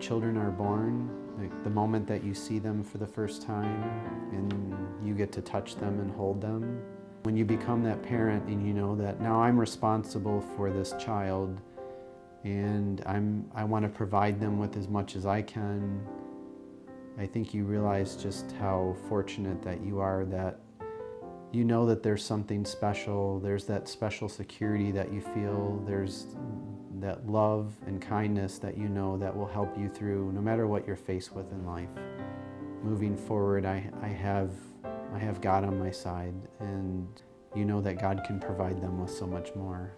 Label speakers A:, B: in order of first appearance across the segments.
A: children are born, like the moment that you see them for the first time and you get to touch them and hold them. When you become that parent and you know that now I'm responsible for this child and I want to provide them with as much as I can, I think you realize just how fortunate that you are, that you know that there's something special, there's that special security that you feel, there's that love and kindness that you know that will help you through no matter what you're faced with in life. Moving forward, I have God on my side, and you know that God can provide them with so much more.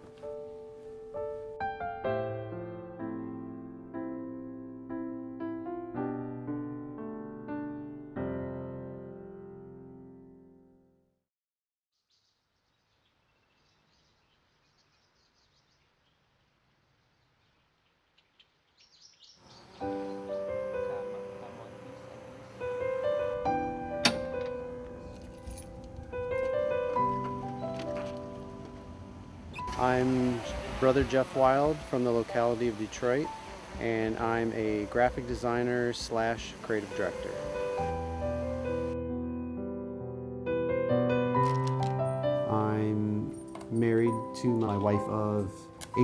A: I'm Brother Jeff Wild from the locality of Detroit, and I'm a graphic designer / creative director. I'm married to my wife of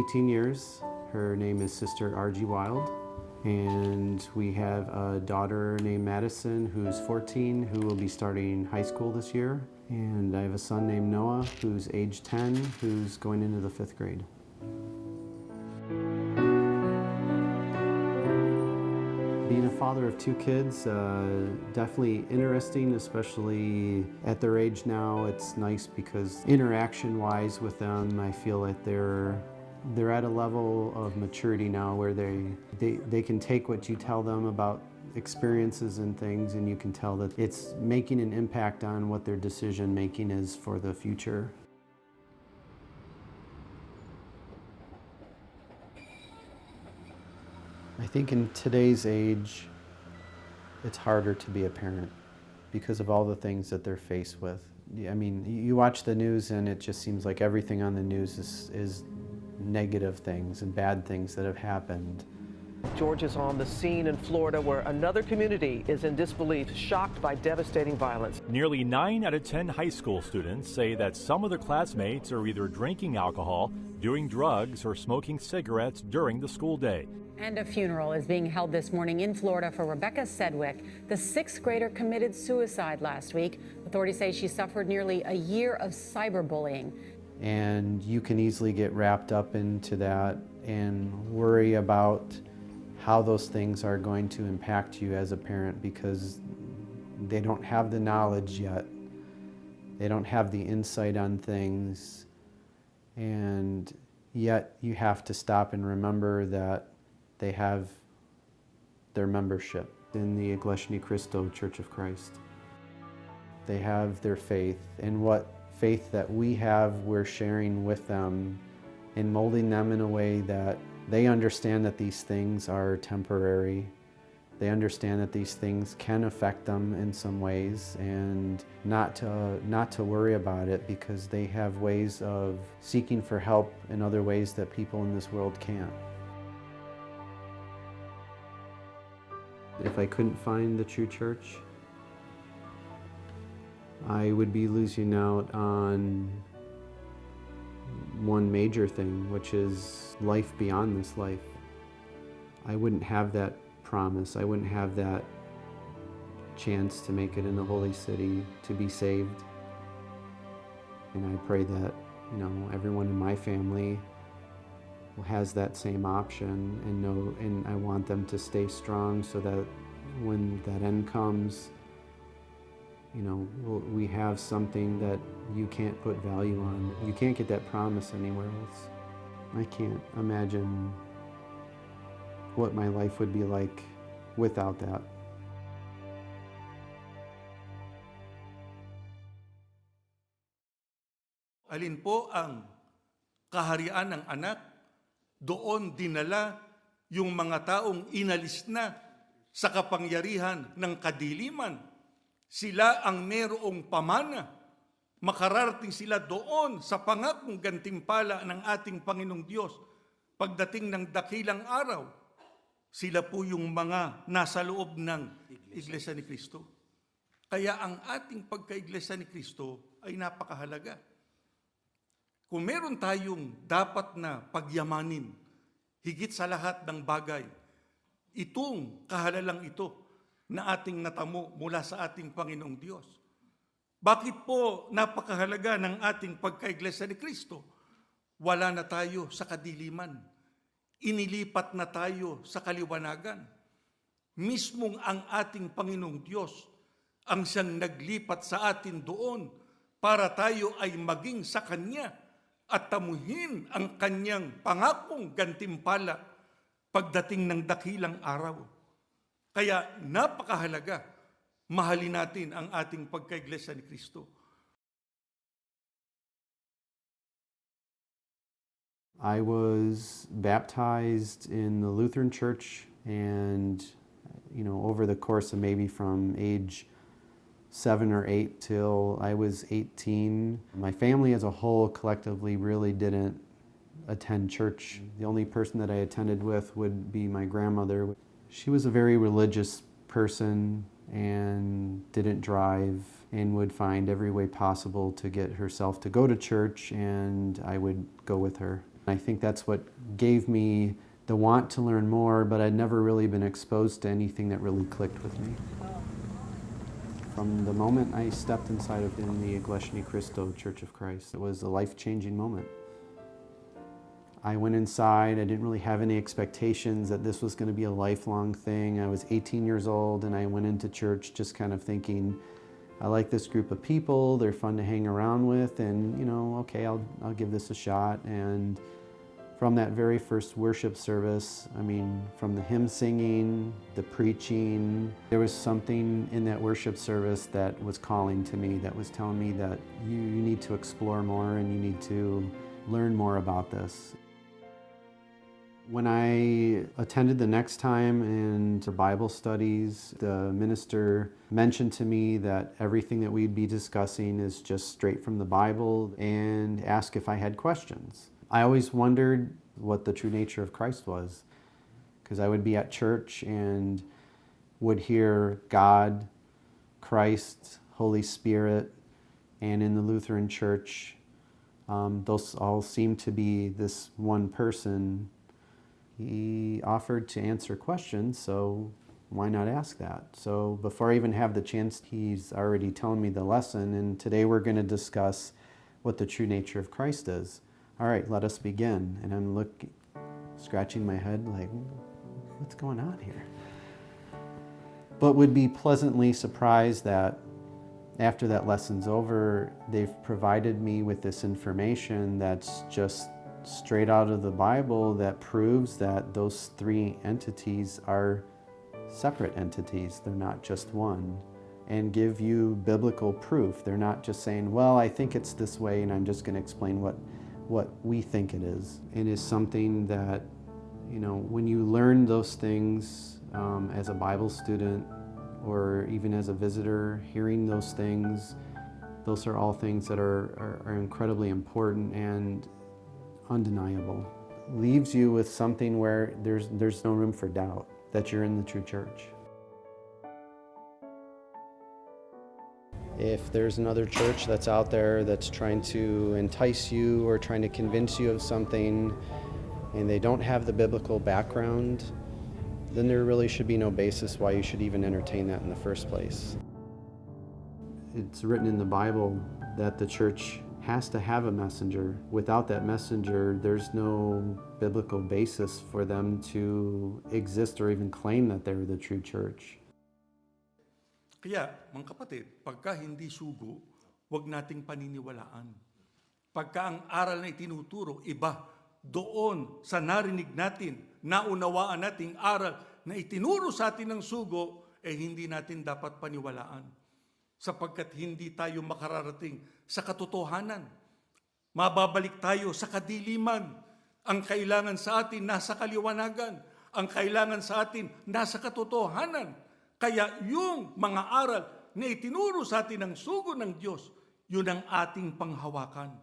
A: 18 years. Her name is Sister R.G. Wild, and we have a daughter named Madison who's 14 who will be starting high school this year. And I have a son named Noah who's age 10 who's going into the 5th grade. Being a father of 2 kids, definitely interesting, especially at their age now. It's nice because interaction-wise with them, I feel like they're at a level of maturity now where they can take what you tell them about experiences and things, and you can tell that it's making an impact on what their decision making is for the future. I think in today's age, it's harder to be a parent because of all the things that they're faced with. I mean, you watch the news and it just seems like everything on the news is negative things and bad things that have happened.
B: George is on the scene in Florida where another community is in disbelief, shocked by devastating violence.
C: Nearly 9 out of 10 high school students say that some of their classmates are either drinking alcohol, doing drugs, or smoking cigarettes during the school day.
D: And a funeral is being held this morning in Florida for Rebecca Sedgwick. The 6th grader committed suicide last week. Authorities say she suffered nearly a year of cyberbullying.
A: And you can easily get wrapped up into that and worry about how those things are going to impact you as a parent because they don't have the knowledge yet. They don't have the insight on things. And yet you have to stop and remember that they have their membership in the Iglesia, Cristo, Church of Christ. They have their faith, and what faith that we have, we're sharing with them and molding them in a way that they understand that these things are temporary. They understand that these things can affect them in some ways, and not to worry about it because they have ways of seeking for help in other ways that people in this world can't. If I couldn't find the true church, I would be losing out on one major thing, which is life beyond this life. I wouldn't have that promise. I wouldn't have that chance to make it in the holy city, to be saved. And I pray that, everyone in my family has that same option and I want them to stay strong so that when that end comes, we have something that you can't put value on. You can't get that promise anywhere else. I can't imagine what my life would be like without that.
E: Alin po ang kaharian ng anak? Doon dinala yung mga taong inalis na sa kapangyarihan ng kadiliman. Sila ang merong pamana. Makararating sila doon sa pangakong gantimpala ng ating Panginoong Diyos pagdating ng dakilang araw. Sila po yung mga nasa loob ng Iglesia ni Cristo. Kaya ang ating pagka-Iglesia ni Cristo ay napakahalaga. Kung meron tayong dapat na pagyamanin, higit sa lahat ng bagay, itong kahalalang ito na ating natamo mula sa ating Panginoong Diyos. Bakit po napakahalaga ng ating pagka-Iglesia ni Cristo? Wala na tayo sa kadiliman. Inilipat na tayo sa kaliwanagan. Mismong ang ating Panginoong Diyos ang siyang naglipat sa atin doon para tayo ay maging sa Kanya at tamuhin ang Kanyang pangakong gantimpala pagdating ng dakilang araw. Kaya napakahalaga, mahalin natin ang ating pagka-Iglesia ni Cristo.
A: I was baptized in the Lutheran Church, and over the course of maybe from age 7 or 8 till I was 18. My family as a whole collectively really didn't attend church. The only person that I attended with would be my grandmother. She was a very religious person and didn't drive and would find every way possible to get herself to go to church, and I would go with her. I think that's what gave me the want to learn more, but I'd never really been exposed to anything that really clicked with me. From the moment I stepped inside of the Iglesia ni Cristo Church of Christ, it was a life-changing moment. I went inside, I didn't really have any expectations that this was going to be a lifelong thing. I was 18 years old and I went into church just kind of thinking, I like this group of people, they're fun to hang around with, and okay, I'll give this a shot. And from that very first worship service, from the hymn singing, the preaching, there was something in that worship service that was calling to me, that was telling me that you need to explore more and you need to learn more about this. When I attended the next time in Bible studies, the minister mentioned to me that everything that we'd be discussing is just straight from the Bible, and asked if I had questions. I always wondered what the true nature of Christ was, because I would be at church and would hear God, Christ, Holy Spirit, and in the Lutheran Church, those all seem to be this one person. He offered to answer questions, so why not ask that? So before I even have the chance, he's already telling me the lesson, and today we're going to discuss what the true nature of Christ is. All right, let us begin. And I'm scratching my head like, what's going on here? But would be pleasantly surprised that after that lesson's over, they've provided me with this information that's just straight out of the Bible that proves that those three entities are separate entities. They're not just one. And give you biblical proof. They're not just saying, well, I think it's this way and I'm just going to explain what we think it is. It is something that, when you learn those things as a Bible student or even as a visitor, hearing those things, those are all things that are incredibly important and undeniable. Leaves you with something where there's no room for doubt that you're in the true church. If there's another church that's out there that's trying to entice you or trying to convince you of something and they don't have the biblical background, then there really should be no basis why you should even entertain that in the first place. It's written in the Bible that the church has to have a messenger. Without that messenger, there's no biblical basis for them to exist or even claim that they're the true church.
E: Kaya, mga kapatid, pagka hindi sugo, huwag nating paniniwalaan. Pagka ang aral na itinuturo, iba, doon sa narinig natin, naunawaan nating aral na itinuro sa atin ng sugo, hindi natin dapat paniwalaan. Sapagkat hindi tayo makararating sa katotohanan. Mababalik tayo sa kadiliman. Ang kailangan sa atin nasa kaliwanagan. Ang kailangan sa atin nasa katotohanan. Kaya yung mga aral na itinuro sa atin ng sugo ng Diyos, yun ang ating panghawakan.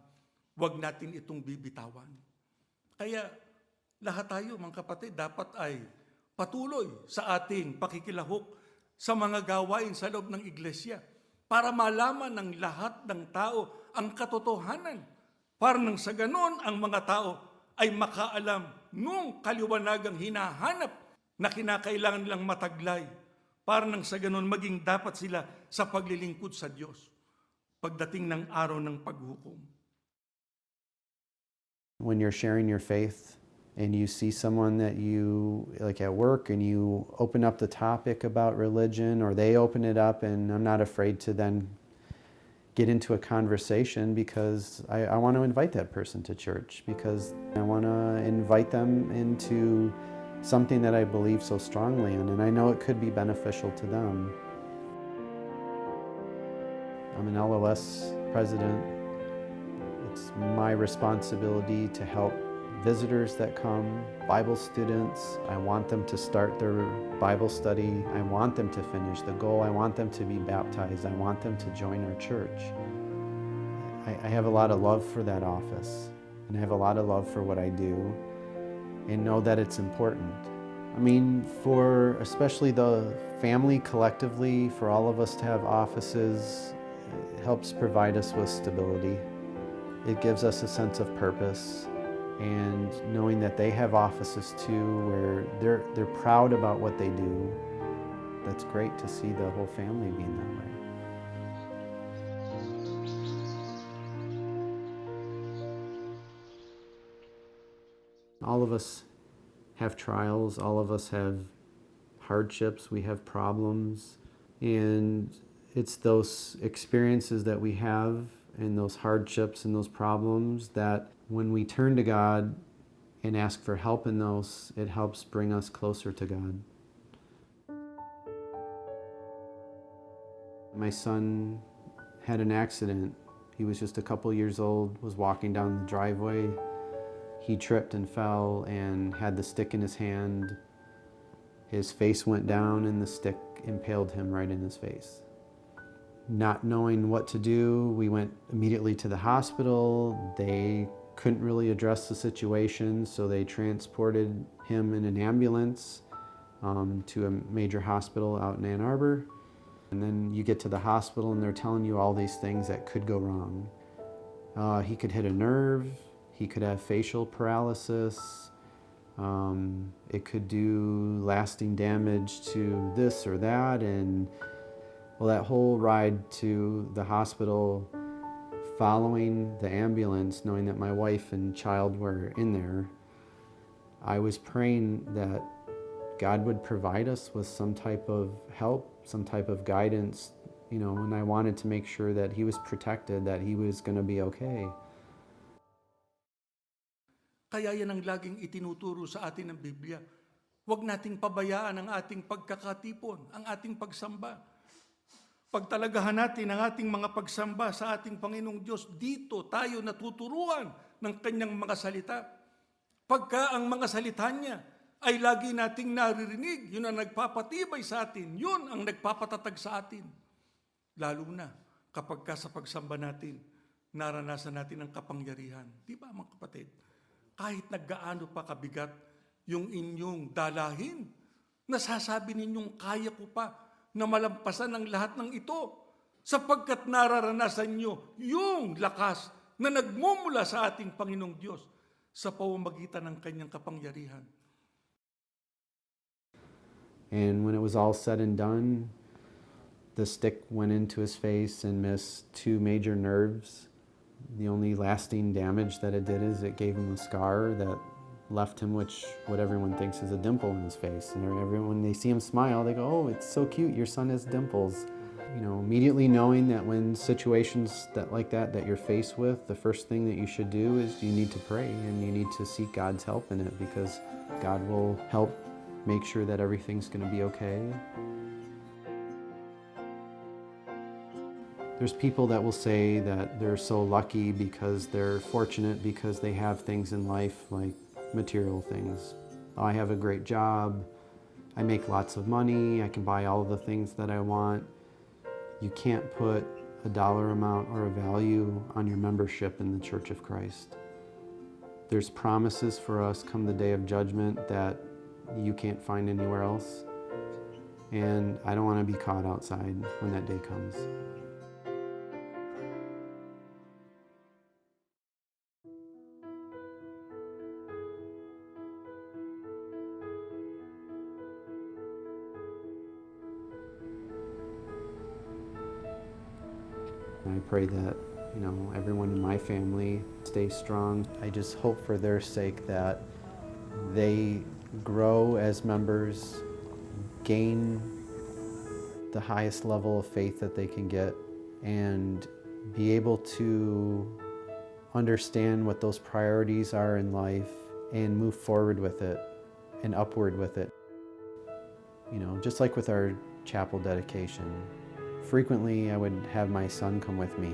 E: Huwag natin itong bibitawan. Kaya lahat tayo, mga kapatid, dapat ay patuloy sa ating pakikilahok sa mga gawain sa loob ng iglesia para malaman ng lahat ng tao ang katotohanan. Para nang sa ganon, ang mga tao ay makaalam nung kaliwanagang hinahanap na kinakailangan nilang mataglay. Para nang sa ganon, maging dapat sila sa paglilingkod sa Diyos pagdating ng araw ng paghukom.
A: When you're sharing your faith and you see someone that you, like at work, and you open up the topic about religion, or they open it up, and I'm not afraid to then get into a conversation because I want to invite that person to church, because I want to invite them into something that I believe so strongly in, and I know it could be beneficial to them. I'm an LOS president. It's my responsibility to help visitors that come, Bible students. I want them to start their Bible study. I want them to finish the goal. I want them to be baptized. I want them to join our church. I have a lot of love for that office, and I have a lot of love for what I do, and know that it's important. I mean, for especially the family collectively, for all of us to have offices, it helps provide us with stability. It gives us a sense of purpose. And knowing that they have offices too, where they're proud about what they do, that's great to see the whole family being that way. All of us have trials, all of us have hardships, we have problems, and it's those experiences that we have and those hardships and those problems that when we turn to God and ask for help in those, it helps bring us closer to God. My son had an accident. He was just a couple years old, was walking down the driveway. He tripped and fell and had the stick in his hand. His face went down and the stick impaled him right in his face. Not knowing what to do, we went immediately to the hospital. They couldn't really address the situation, so they transported him in an ambulance to a major hospital out in Ann Arbor. And then you get to the hospital and they're telling you all these things that could go wrong. He could hit a nerve, he could have facial paralysis, it could do lasting damage to this or that, and well, that whole ride to the hospital, following the ambulance, knowing that my wife and child were in there, I was praying that God would provide us with some type of help, some type of guidance, you know, and I wanted to make sure that he was protected, that he was going to be okay.
E: Kaya yan ang laging itinuturo sa atin ng Biblia. Huwag nating pabayaan ang ating pagkakatipon, ang ating pagsamba. Pagtalagahan natin ang ating mga pagsamba sa ating Panginoong Diyos, dito tayo natuturuan ng Kanyang mga salita. Pagka ang mga salita niya ay lagi nating naririnig, yun ang nagpapatibay sa atin, yun ang nagpapatatag sa atin. Lalo na kapag sa pagsamba natin, naranasan natin ang kapangyarihan. Di ba mga kapatid? Kahit naggaano pa kabigat yung inyong dalahin, nasasabi ninyong kaya ko pa na malampasan ang lahat ng ito sapagkat nararanasan nyo yung lakas na nagmumula sa ating Panginoong Diyos sa pamamagitan ng Kanyang kapangyarihan.
A: And when it was all said and done, the stick went into his face and missed 2 major nerves. The only lasting damage that it did is it gave him a scar that left him what everyone thinks is a dimple in his face. And everyone, when they see him smile, they go, "Oh, it's so cute, your son has dimples." You know, immediately knowing that when situations like that you're faced with, the first thing that you should do is you need to pray and you need to seek God's help in it, because God will help make sure that everything's going to be okay. There's people that will say that they're so lucky because they're fortunate because they have things in life like material things. I have a great job, I make lots of money, I can buy all of the things that I want. You can't put a dollar amount or a value on your membership in the Church of Christ. There's promises for us come the day of judgment that you can't find anywhere else. And I don't want to be caught outside when that day comes. I pray that, everyone in my family stays strong. I just hope for their sake that they grow as members, gain the highest level of faith that they can get, and be able to understand what those priorities are in life and move forward with it and upward with it. Just like with our chapel dedication, frequently I would have my son come with me,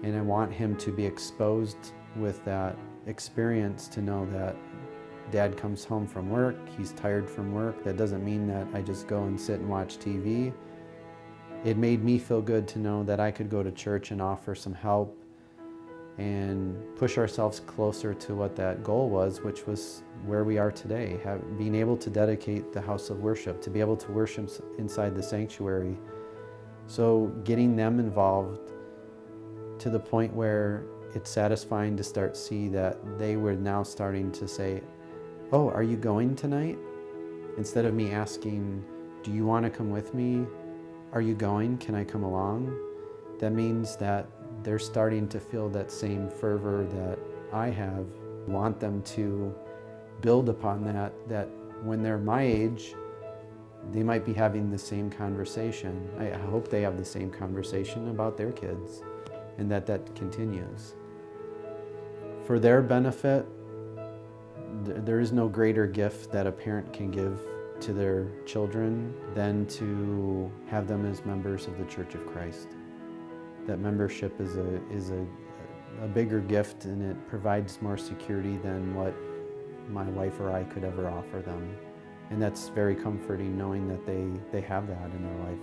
A: and I want him to be exposed with that experience to know that Dad comes home from work, he's tired from work. That doesn't mean that I just go and sit and watch TV. It made me feel good to know that I could go to church and offer some help and push ourselves closer to what that goal was, which was where we are today, being able to dedicate the house of worship, to be able to worship inside the sanctuary. So getting them involved to the point where it's satisfying to start see that they were now starting to say, "Oh, are you going tonight?" Instead of me asking, "Do you want to come with me? Are you going? Can I come along?" That means that they're starting to feel that same fervor that I have. I want them to build upon that when they're my age, they might be having the same conversation. I hope they have the same conversation about their kids, and that continues. For their benefit, there is no greater gift that a parent can give to their children than to have them as members of the Church of Christ. That membership is a bigger gift, and it provides more security than what my wife or I could ever offer them. And that's very comforting, knowing that they have that in their life.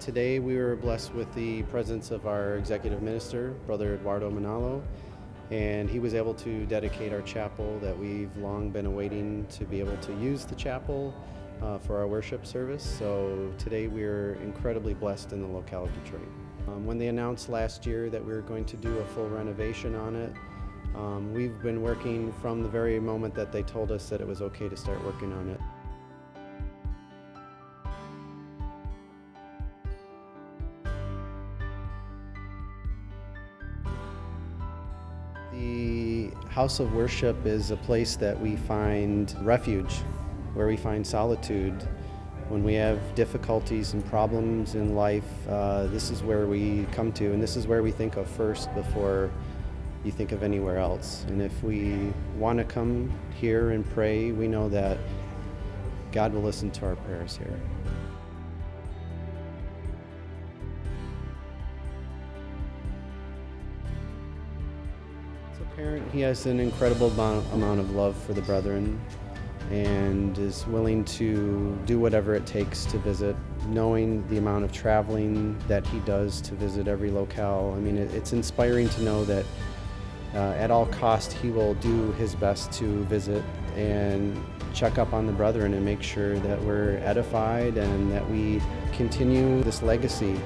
A: Today we were blessed with the presence of our executive minister, Brother Eduardo Manalo, and he was able to dedicate our chapel that we've long been awaiting to be able to use the chapel for our worship service. So today we're incredibly blessed in the locale of Detroit. When they announced last year that we were going to do a full renovation on it, we've been working from the very moment that they told us that it was okay to start working on it. The house of worship is a place that we find refuge, where we find solitude. When we have difficulties and problems in life, this is where we come to, and this is where we think of first before you think of anywhere else. And if we want to come here and pray, we know that God will listen to our prayers here. As a parent, he has an incredible amount of love for the brethren, and is willing to do whatever it takes to visit, knowing the amount of traveling that he does to visit every locale. I mean, it's inspiring to know that at all cost he will do his best to visit and check up on the brethren and make sure that we're edified and that we continue this legacy